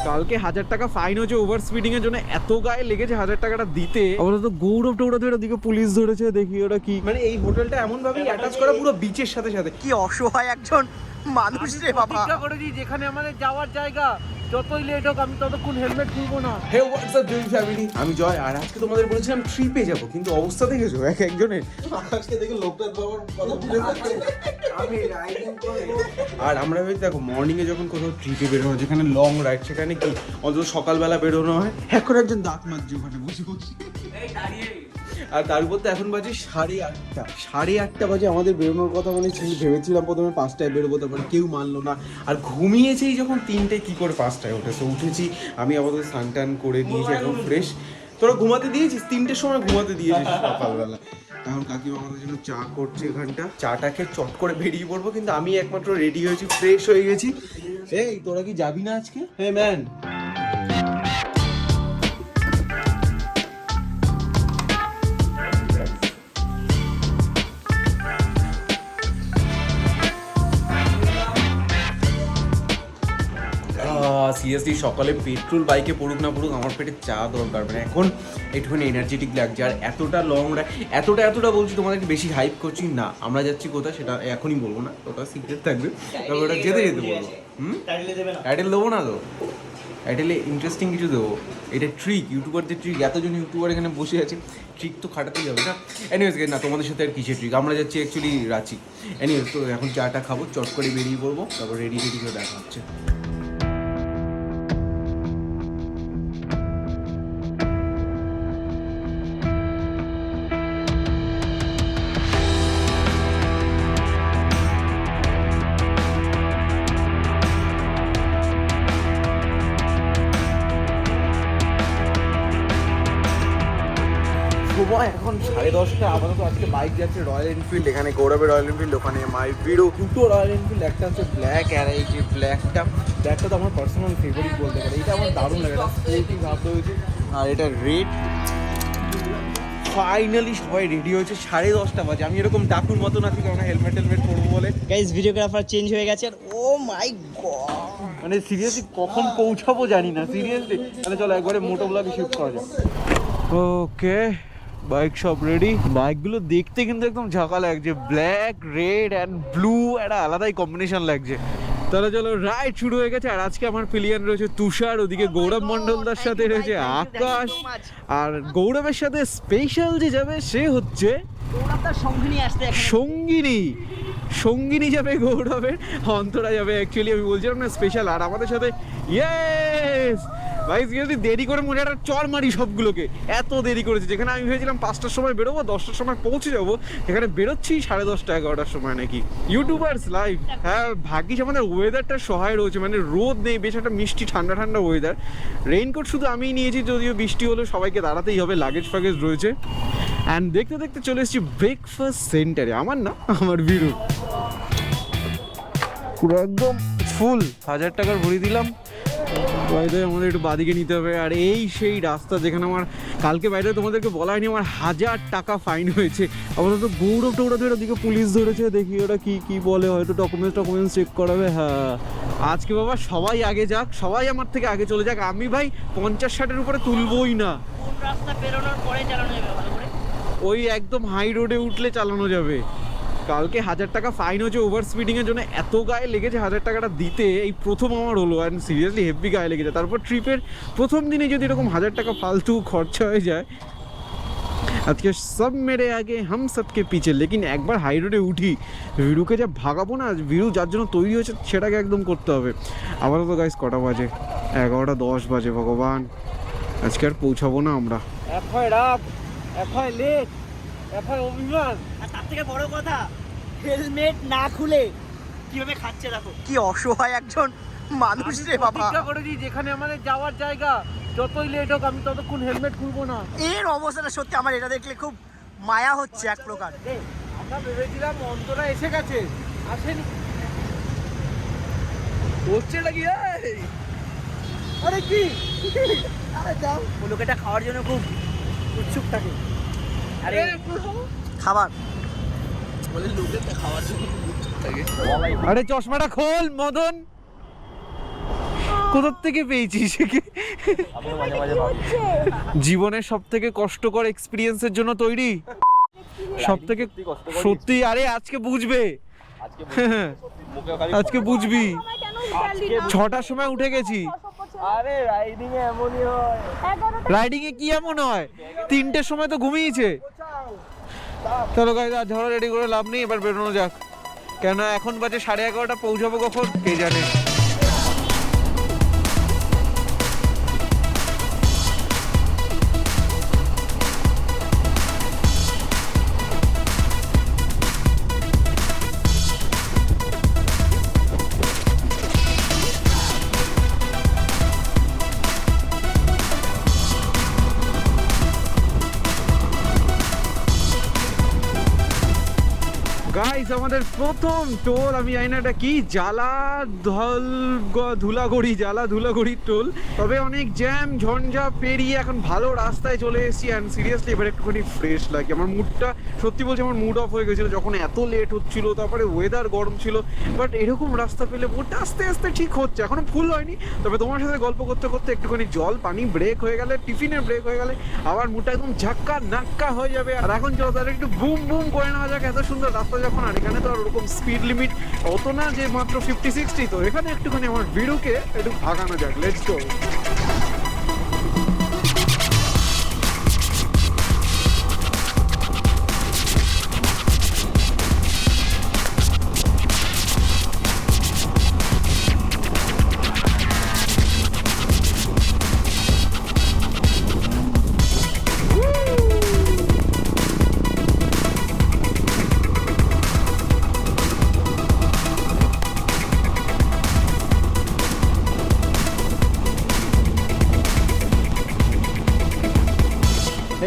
কালকে 1000 টাকা ফাইন হয়েছে ওভার স্পিডিং এর জন্য। এত গায়ে লেগেছে 1000 টাকাটা দিতে। আমরা তো গৌরব টৌরব ওদিকে পুলিশ ধরেছে, দেখি ওটা কি। মানে এই হোটেলটা এমন ভাবে অ্যাটাচ করা পুরো বিচের সাথে সাথে। কি অসহায় একজন মানুষ রে বাবা। প্রতিজ্ঞা করেছি যেখানে আমাদের যাওয়ার জায়গা যতই লেট হোক আমি ততক্ষণ হেলমেট খুলবো না। হে হোয়াটস আপ জয় ফ্যামিলি, আমি জয়। আর আজকে তোমাদের বলেছিলাম ট্রিপে যাব, কিন্তু অবস্থা দেখেছো একজনের। আজকে দেখে লোকনাথ বাবার কথা ভুলে যাচ্ছে। আমি রাইডিং করে আর আমরা ভাই দেখো মর্নিং এ যখন কোথাও ট্রিপে বেরোনো হয়, যেখানে লং রাইড, সেখানে কি অন্তত সকালবেলা বেরোনো হয়। এখন একজন দাঁত মাজছে ওখানে বসে বসে। আর তার উপর তো এখন বাজে 8:30। 8:30 বাজে আমাদের বেরোনোর কথা মানে ভেবেছিলাম প্রথমে 5টায় বেরোবো, তারপরে কেউ মানলো না। আর ঘুমিয়েছেই যখন 3টায়, কি করে 5টায় ওঠে। তো উঠেছি আমি, আপাতত স্নান টান করে দিয়েছি, একদম ফ্রেশ। তোরা ঘুমাতে দিয়েছিস? 3টের সময় ঘুমাতে দিয়েছিস সকালবেলা। এখন কাকিমা আমাদের জন্য চা করছে এখানটা। চাটা খেয়ে চট করে বেরিয়ে পড়বো, কিন্তু আমি একমাত্র রেডি হয়েছি, ফ্রেশ হয়ে গেছি। এই তোরা কি যাবি না আজকে? হে ম্যান, সিরিয়াসলি সকালে পেট্রোল বাইকে পড়ুক না পড়ুক, আমার পেটে চা দরকার। মানে এখন একটুখানি এনার্জেটিক লাগছে। আর এতটা লং রাইড, এতটা বলছি তোমাদেরকে বেশি হাইপ করছি না। আমরা যাচ্ছি কোথায় সেটা এখনই বলবো না, ওটা সিক্রেট থাকবে। তবে ওটা যেতে বলবো। টাইটেল দেবো না তো, টাইটেলে ইন্টারেস্টিং কিছু দেবো। এটা ট্রিক, ইউটিউবারদের ট্রিক। এতজন ইউটিউবার এখানে বসে আছে, ট্রিক তো খাটাতেই যাবে না। এনিওয়েজ না, তোমাদের সাথে আর কিসের ট্রিক, আমরা যাচ্ছি অ্যাকচুয়ালি রাঁচি। এনিওয়েজ তো এখন চাটা খাবো, চট করে বেরিয়ে পড়বো, তারপর রেডি করে দেখা হচ্ছে। সময় এখন 10:30। আপাতত আজকে বাইক যাচ্ছে রয়্যাল এনফিল্ড। এখানে গৌরবের রয়্যাল এনফিল্ড, ওখানে মাই ভিড়ো। দুটো রয়্যাল এনফিল্ড, একটা হচ্ছে ব্ল্যাক, আর এই যে ব্ল্যাকটা তো আমার পার্সোনাল ফেভারিট বলতে পারে। এটা আমার দারুণ লাগে, এটা স্পোর্টি ভাব রয়েছে। আর এটা রেড। ফাইনালি সবাই রেডি হয়েছে। 10:30 বাজে। আমি এরকম ডাকুর মতো আছি, কারণ হেলমেট পরবো বলে। গাইস ভিডিওগ্রাফার চেঞ্জ হয়ে গেছে। আর ও মাই গড, মানে সিরিয়াসলি কখন পৌঁছাবো জানি না, সিরিয়াসলি। তাহলে চলো একবারে মোটো ব্লগে শিফট করা যাক। ওকে, বাইক সব রেডি। বাইকগুলো দেখতে কিন্তু একদম ঝাঁকা লাগছে, ব্ল্যাক, রেড অ্যান্ড ব্লু, একটা আলাদাই কম্বিনেশন লাগছে। তাহলে চলো, রাইড শুরু হয়ে গেছে। আর আজকে আমার প্লেয়ার রয়েছে তুষার, ওদিকে গৌরব মন্ডলদার সাথে রয়েছে আকাশ। আর গৌরবের সাথে স্পেশাল যে যাবে সে হচ্ছে সঙ্গিনী যাবে গৌরবের, অন্তরা যাবে। অ্যাকচুয়ালি আমি বলছিলাম না স্পেশাল। আর আমাদের সাথে ইয়েস ভাই, সিরিয়াসলি দেরি করে মনে একটা চর মারি সবগুলোকে। এত দেরি করেছে, যেখানে আমি ভেবেছিলাম 5টার সময় বেরোবো, 10টার সময় পৌঁছে যাবো, এখানে বেরোচ্ছি 10:30 11টার সময় নাকি। YouTubers live. হ্যাঁ, ভাগ্যিস আমাদের ওয়েদারটা সহায় রয়েছে, মানে রোদ নেই, বেশ একটা মিষ্টি ঠান্ডা ওয়েদার। রেইনকোট শুধু আমিই নিয়েছি, যদিও বৃষ্টি হলেও সবাইকে দাঁড়াতেই হবে, লাগেজ ফাগেজ রয়েছে। অ্যান্ড দেখতে দেখতে চলে এসেছি ব্রেকফাস্ট সেন্টারে। আমার ভিড় পুরো একদম ফুল। 1000 টাকার ভরি দিলাম। বাইরে আমাদের একটু বাদিকে নিতে হবে। আর এই সেই রাস্তা যেখানে আমার কালকে বাইরে তোমাদেরকে বলা হয়নি, আমার 1000 টাকা ফাইন হয়েছে। আপাতত গৌরব টৌরব ওদিকে পুলিশ ধরেছে, দেখি ওরা কি বলে। হয়তো ডকুমেন্টস চেক করাবে। হ্যাঁ, আজকে বাবা সবাই আগে যাক, সবাই আমার থেকে আগে চলে যাক। আমি ভাই 50-60-এর উপরে তুলবই না। রাস্তা বেরোনোর পরে চালানো যাবে ভালো করে, ওই একদম হাই রোডে উঠলে চালানো যাবে। কালকে 1000 টাকা ফাইন হয়েছে ওভার স্পিডিং এর জন্য। এত গায়ে লেগেছে 1000 টাকাটা দিতে, এই প্রথম আমার হলো। অ্যান্ড সিরিয়াসলি হেভি গায়ে লেগেছে। তারপর ট্রিপের প্রথম দিনে যদি এরকম 1000 টাকা ফালতু খরচা হয়ে যায়। আজকে সব মেরে আগে হাম সবকে পিছে। লেকিন একবার হাই রোডে উঠি, ভিরুকে যা ভাগাবো না, ভিরু যার জন্য তৈরি হয়েছে সেটাকে একদম করতে হবে। আপাতত গাইস কটা বাজে? 11:10 বাজে। ভগবান, আজকে আর পৌঁছাবো না আমরা। এফআই রাত, এফআই লেট, এফআই অভিমান। আর তার থেকে বড় কথা, হেলমেট না খুলে কিভাবে খাচ্ছে দেখো। কি অসহায় একজন মানুষ রে বাবা। প্রতিজ্ঞা করেছি যেখানে আমাদের যাওয়ার জায়গা যতই লেট হোক আমি ততক্ষণ হেলমেট খুলবো না। এর অবস্থাটা সত্যি আমার এটা দেখলে খুব মায়া হচ্ছে এক প্রকার। আমরা ভেবেছিলাম অন্তরা এসে গেছে, আসেনি। হচ্ছে নাকি? আরে কি, আরে দাও। লোক এটা খাওয়ার জন্য খুব উৎসুক থাকে। আরে খাবার আরে চশমাটা খোল মদন, কোথা থেকে পেয়েছিস? জীবনের সব থেকে কষ্টকর এক্সপিরিয়েন্সের জন্য তৈরি? সব থেকে সত্যি? আরে আজকে বুঝবে, আজকে বুঝবি। 6টার সময় উঠে গেছি। আরে রাইডিং এ এমনই হয়। রাইডিং এ কি এমন হয়? 3টের সময় তো ঘুমিয়েছে। চলো গাইস, আর ঝড় রেডি করে লাভ নেই, এবার বেরোনো যাক। কেন এখন বাজে 11:30, পৌঁছাবো কখন কে জানে। গাইস আমাদের প্রথম টোল, আমি জানি না এটা কি, ধুলাগড়ির টোল। তবে অনেক জ্যাম ঝঞ্ঝা পেরিয়ে এখন ভালো রাস্তায় চলে এসেছি। অ্যান্ড সিরিয়াসলি এবার একটুখানি ফ্রেশ লাগে। আমার মুডটা, সত্যি বলছি আমার মুড অফ হয়ে গেছিলো যখন এত লেট হচ্ছিল, তারপরে ওয়েদার গরম ছিল। বাট এরকম রাস্তা পেলে মুডটা আস্তে আস্তে ঠিক হচ্ছে, এখনো ফুল হয়নি। তবে তোমার সাথে গল্প করতে করতে একটুখানি জল পানি ব্রেক হয়ে গেলে, টিফিনের ব্রেক হয়ে গেলে আবার মুডটা একদম ঝাক্কা নাক্কা হয়ে যাবে। আর এখন চলো তাহলে একটু বুম বুম করে নেওয়া যাক। এত সুন্দর রাস্তা যখন, আর এখানে তো আর ওরকম স্পিড লিমিট অত না যে মাত্র 50-60, তো এখানে একটুখানি আমার ভিডিওকে একটু ভাগানো যাক। Let's go.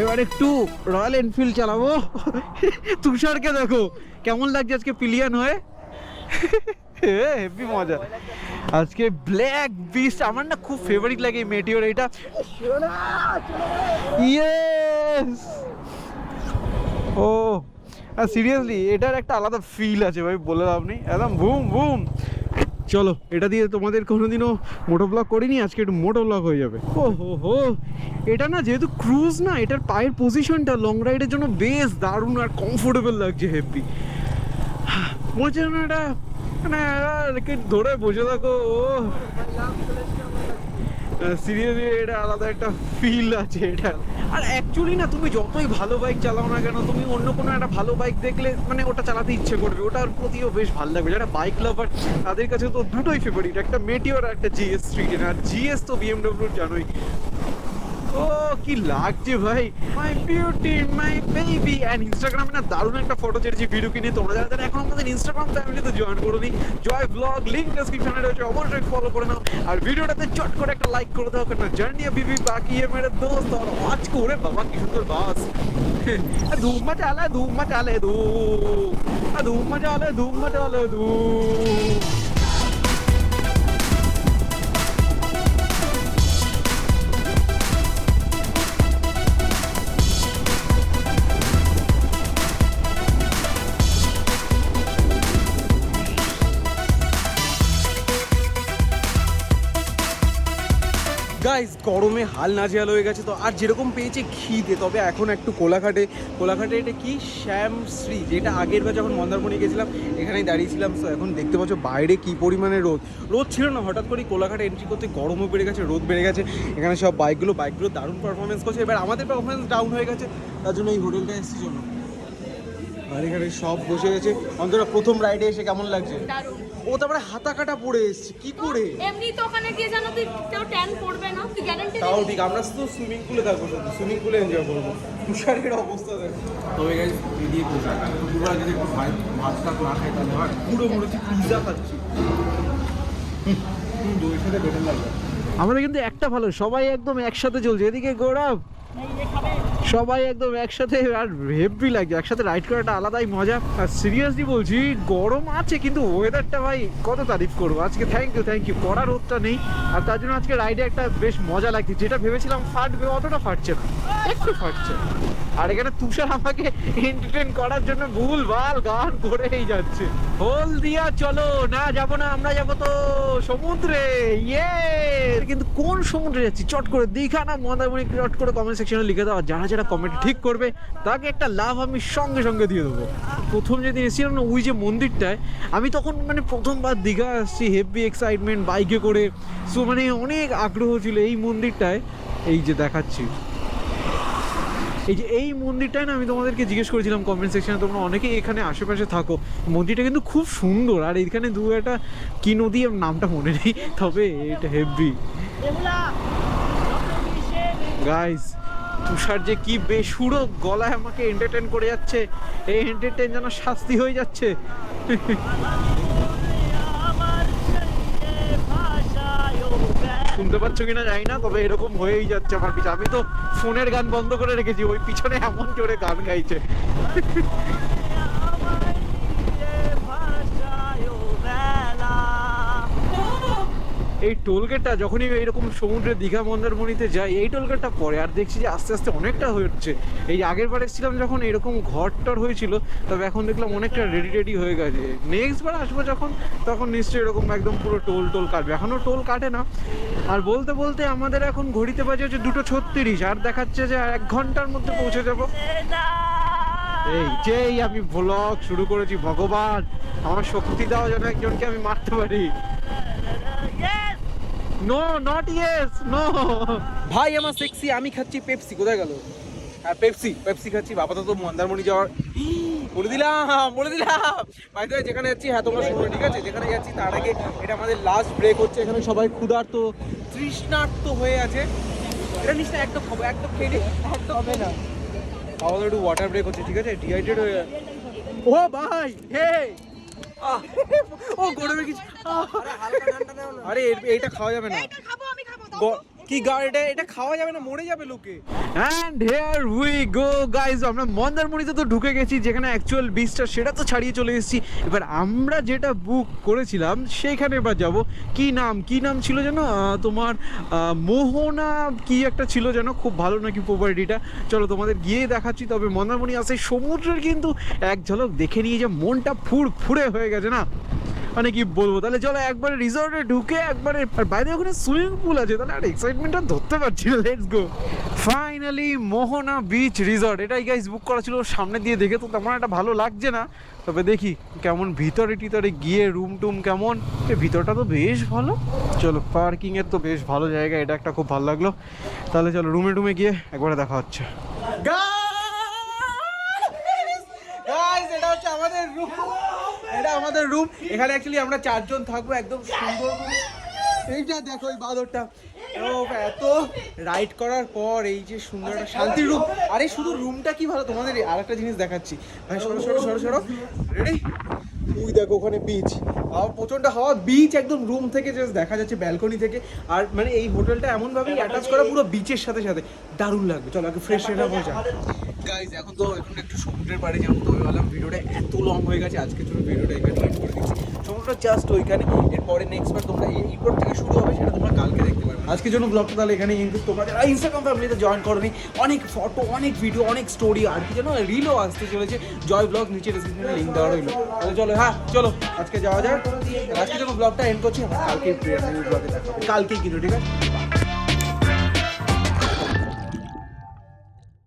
এবার একটু রয়্যাল এনফিল্ড চালাবো। তুষারকে দেখো কেমন লাগছে আজকে পিলিয়ন হয়ে। হেভি মজা আজকে। ব্ল্যাক বিস্ট আমার না খুব ফেভারিট লাগে মেটিওর এটা। ইয়েস, ও সিরিয়াসলি এটার একটা আলাদা ফিল আছে ভাই, বলে লাভ নেই। একদম বুম বুম। চলো, এটা দিয়ে তোমাদের কোনোদিনও মোটো ব্লগ করিনি, আজকে একটু মোটো ব্লগ হয়ে যাবে। ও হো, এটা না যেহেতু ক্রুজ না, এটার পায়ের পজিশনটা লং রাইডের জন্য বেশ দারুণ আর কমফোর্টেবল লাগছে। হেভি মনে হচ্ছে না এটা মানে ধরে বসে থাকো। ও সিরিয়াসলি এটা আলাদা একটা ফিল আছে এটা। আর অ্যাকচুয়ালি না, তুমি যতই ভালো বাইক চালাও না কেন, তুমি অন্য কোনো একটা ভালো বাইক দেখলে মানে ওটা চালাতে ইচ্ছে করবে, ওটার প্রতিও বেশ ভালো লাগবে। যারা বাইক লাভার তাদের কাছে তো দুটোই ফেভারিট, একটা মেটিওর আর একটা GS3। আর GS তো BMW জানোই। ও কি লাগছে ভাই, মাই বিউটি মাই বেবি। অ্যান্ড ইনস্টাগ্রামে না দারুণ একটা ফটো ছেড়েছি ভিডিও কিনে। তোমরা যারা যারা এখন আমাদের ইনস্টাগ্রাম ফ্যামিলিতে জয়েন করে নি, জয় ব্লগ, লিঙ্ক ডেসক্রিপশনে রয়েছে, অবশ্যই ফলো করে নাও। আর ভিডিওটাতে চট করে একটা লাইক করে দাও, কারণ জার্নি বিবি বাকি মেরে দোস্ত। আর ওয়াচ করে বাবা কি সুন্দর বাস। ধুম চালে ধুম চালে ধুম চালে ধুম। গাইস গরমে হাল নাজেহাল হয়ে গেছে তো, আর যেরকম পেয়েছে খিদে। তবে এখন একটু কোলাঘাটে এটা কি শ্যামশ্রী, যেটা আগের বার যখন মন্দারমণি গেছিলাম এখানেই দাঁড়িয়েছিলাম। তো এখন দেখতে পাচ্ছ বাইরে কি পরিমাণে রোদ ছিল না, হঠাৎ করে কোলাঘাটে এন্ট্রি করতে গরমও বেড়ে গেছে, রোদ বেড়ে গেছে। এখানে সব বাইকগুলো দারুণ পারফরমেন্স করছে। এবার আমাদের পারফরমেন্স ডাউন হয়ে গেছে, তার জন্য এই হোটেলটা এসেছি জন্য। আর এখানে সব বসে গেছে। অন্তরা প্রথম রাইডে এসে কেমন লাগছে? ও তারপরে হাতা কাটা পড়ে এসছে কি করে? এমনি তো ওখানে গিয়ে জানো তুই কেউ ট্যান পড়বে না, তুই গ্যারান্টি দিবি? তাও ঠিক, আমরা তো সুইমিং পুলে থাকবো, সুইমিং পুলে এনজয় করবো। তুষারের অবস্থা দেখো। তবে গাইস এদিকে পুরো যদি একটু ভাত টাত না খাই তাহলে হয় পুরো মনে হচ্ছে পিৎজা খাচ্ছি। দইয়ের সাথে বেটার লাগবে। আমাদের কিন্তু একটা ভালো, সবাই একদম একসাথে চলছে। এদিকে গৌরব এই যে খাবে সবাই একদম একসাথে, আর হেভি লাগছে একসাথে রাইড করাটা আলাদাই মজা। আর সিরিয়াসলি বলছি গরম আছে কিন্তু ওয়েদারটা ভাই কত তারিফ করবো আজকে। থ্যাংক ইউ কড়া রোদটা নেই, আর তার জন্য আজকে রাইডে একটা বেশ মজা লাগছে। যেটা ভেবেছিলাম ফাটবে অতটা ফাটছে না, একটু ফাটছে। আর এখানে তুষার আমাকে এন্টারটেইন করার জন্য ভুলভাল গান করেই যাচ্ছে। হলদিয়া চলো, না যাবো না, আমরা যাবো তো সমুদ্রে। ইয়ে কিন্তু কোন সমুদ্রে যাচ্ছি চট করে দীঘা না মন্দারমণি, চট করে কমেন্ট সেকশনে লিখে দাও। যারা যারা কমেন্ট ঠিক করবে তাকে একটা লাভ আমি সঙ্গে সঙ্গে দিয়ে দেবো। প্রথম যেদিন এসেছিলাম না ওই যে মন্দিরটায়, আমি তখন মানে প্রথমবার দীঘা আসছি, হেভি এক্সাইটমেন্ট বাইকে করে, সো মানে অনেক আগ্রহ ছিল এই মন্দিরটায়। এই যে দেখাচ্ছি, এই যে এই মন্দিরটাই না আমি তোমাদেরকে জিজ্ঞেস করেছিলাম কমেন্ট সেকশনে, তোমরা অনেকেই এখানে আশেপাশে থাকো। মন্দিরটা কিন্তু খুব সুন্দর, আর এইখানে দু একটা কি নদী নামটা মনে নেই, তবে এটা হেভি। গাইস তুষার যে কি বেসুরো গলায় আমাকে এন্টারটেইন করে যাচ্ছে, এই এন্টারটেইন যেন শাস্তি হয়ে যাচ্ছে। শুনতে পাচ্ছ কিনা জানি না, তবে এরকম হয়েই যাচ্ছে আমার পিছনে। আমি তো ফোনের গান বন্ধ করে রেখেছি, ওই পিছনে এমন জোরে গান গাইছে। এই টোলগেটটা যখনই এইরকম সমুদ্রে দীঘা মন্দারমণিতে যাই, এই টোলগেটটা পরে আর দেখছি যে আস্তে আস্তে অনেকটা হচ্ছে। এই আগের বার এসেছিলাম যখন এরকম ঘরটর হয়েছিল, তবে এখন দেখলাম অনেকটা রেডি হয়ে গেছে। নেক্সট বার আসবো যখন, তখন নিশ্চয়ই এরকম একদম পুরো টোল কাটবে। এখনও টোল কাটে না। আর বলতে বলতে আমাদের এখন ঘড়িতে বাজে হচ্ছে 2:36, আর দেখাচ্ছে যে 1 ঘন্টার মধ্যে পৌঁছে যাবো। এই যেই আমি ব্লগ শুরু করেছি, ভগবান আমার শক্তি দাও যেন একজনকে আমি মারতে পারি। No not yes no. ভাই আমার সেক্সি, আমি খাচ্ছি পেপসি। কোথায় গেল? হ্যাঁ পেপসি খাচ্ছি। আপাতত মন্দারমণি যাওয়ার বলে দিলাম ভাই। তো যেখানে যাচ্ছি, হ্যাঁ তোমরা শুনো ঠিক আছে, যেখানে যাচ্ছি তার আগে এটা আমাদের লাস্ট ব্রেক হচ্ছে। এখানে সবাই ক্ষুধার্ত তৃষ্ণার্ত হয়ে আছে। এটা নিস না, একদম খাবো, একদম খেয়ে একদম হবে না। আমাদের একটু ওয়াটার ব্রেক হচ্ছে ঠিক আছে, ডিহাইড্রেট হয়ে যায়। ও ভাই হে ও গরমে কিছু, আরে এইটা খাওয়া যাবে না। কি এটা খাওয়া যাবে না, মরে যাবে লোকে। And here we go guys, আমরা মন্দারমণিতে তো ঢুকে গেছি, যেখানে অ্যাকচুয়াল বিচটা সেটা তো ছাড়িয়ে চলে এসেছি। এবার আমরা যেটা বুক করেছিলাম সেইখানে এবার যাব। কি নাম ছিল যেন তোমার, মোহনা কি একটা ছিল যেন, খুব ভালো নাকি প্রপার্টিটা। চলো তোমাদের গিয়ে দেখাচ্ছি। তবে মন্দারমণি আসে সমুদ্রের কিন্তু এক ঝলক দেখে নিয়ে যে মনটা ফুরফুরে হয়ে গেছে না, মানে কি বলবো। তাহলে চলো একবারে রিসর্টে ঢুকে একবারে, আর বাইরে ওখানে সুইমিং পুল আছে, তাহলে আর এক্সাইটমেন্টটা ধরতে পারছি না। Let's go. Finally Mohana beach resort, এটাই গাইস বুক করা ছিল। সামনে দিয়ে দেখে তো তেমন একটা ভালো লাগছে না, তবে দেখি কেমন ভিতরে গিয়ে রুম টুম কেমন। ভিতরটা তো বেশ ভালো। চলো পার্কিংয়ের তো বেশ ভালো জায়গা, এটা একটা খুব ভালো লাগলো। তাহলে চলো রুমে গিয়ে একবারে দেখা হচ্ছে। এটা আমাদের রুম। এখানে অ্যাকচুয়ালি আমরা 4 জন থাকবো, একদম সুন্দর। এইটা দেখো এই বাদরটা, এত রাইড করার পর এই যে সুন্দর একটা শান্তির রুম। আরে শুধু রুমটা কি ভালো, তোমাদের আরেকটা জিনিস দেখাচ্ছি ভাই। সরো রেডি। তুই দেখো ওখানে বিচ, প্রচন্ড হাওয়া, বিচ একদম রুম থেকে জাস্ট দেখা যাচ্ছে, ব্যালকনি থেকে। আর মানে এই হোটেলটা এমনভাবেই অ্যাটাচ করা পুরো বিচের সাথে দারুণ লাগবে। চলো আগে ফ্রেশ হয়ে যাও গাইজ। এখন একটু সমুদ্রের পাড়ে যাবো। তো বললাম ভিডিওটা এত লং হয়ে গেছে, আজকে চলো ভিডিওটা এখানে এন্ড করে দিচ্ছি। সমুদ্রটা জাস্ট ওইখানে, এরপরে নেক্সট বার তোমরা এইপর থেকে শুরু হবে, সেটা তোমরা কালকে দেখতে পারবে। আজকের জন্য ব্লগটা তাহলে এখানে কিন্তু তোমরা যারা ইনস্টাগ্রাম ফ্যামিলিতে জয়েন করোনি, অনেক ফটো, অনেক ভিডিও, অনেক স্টোরি, আর কি যেন রিলও আসতে চলেছে। জয় ব্লগ নিচে ডিসক্রিপশনে লিঙ্ক দেওয়া রইলো। তাহলে চলো আজকে যাওয়া যাক। আজকের জন্য ব্লগটা এন্ড করছি। কালকে ব্লগে দেখা হবে, কালকেই কিন্তু ঠিক আছে।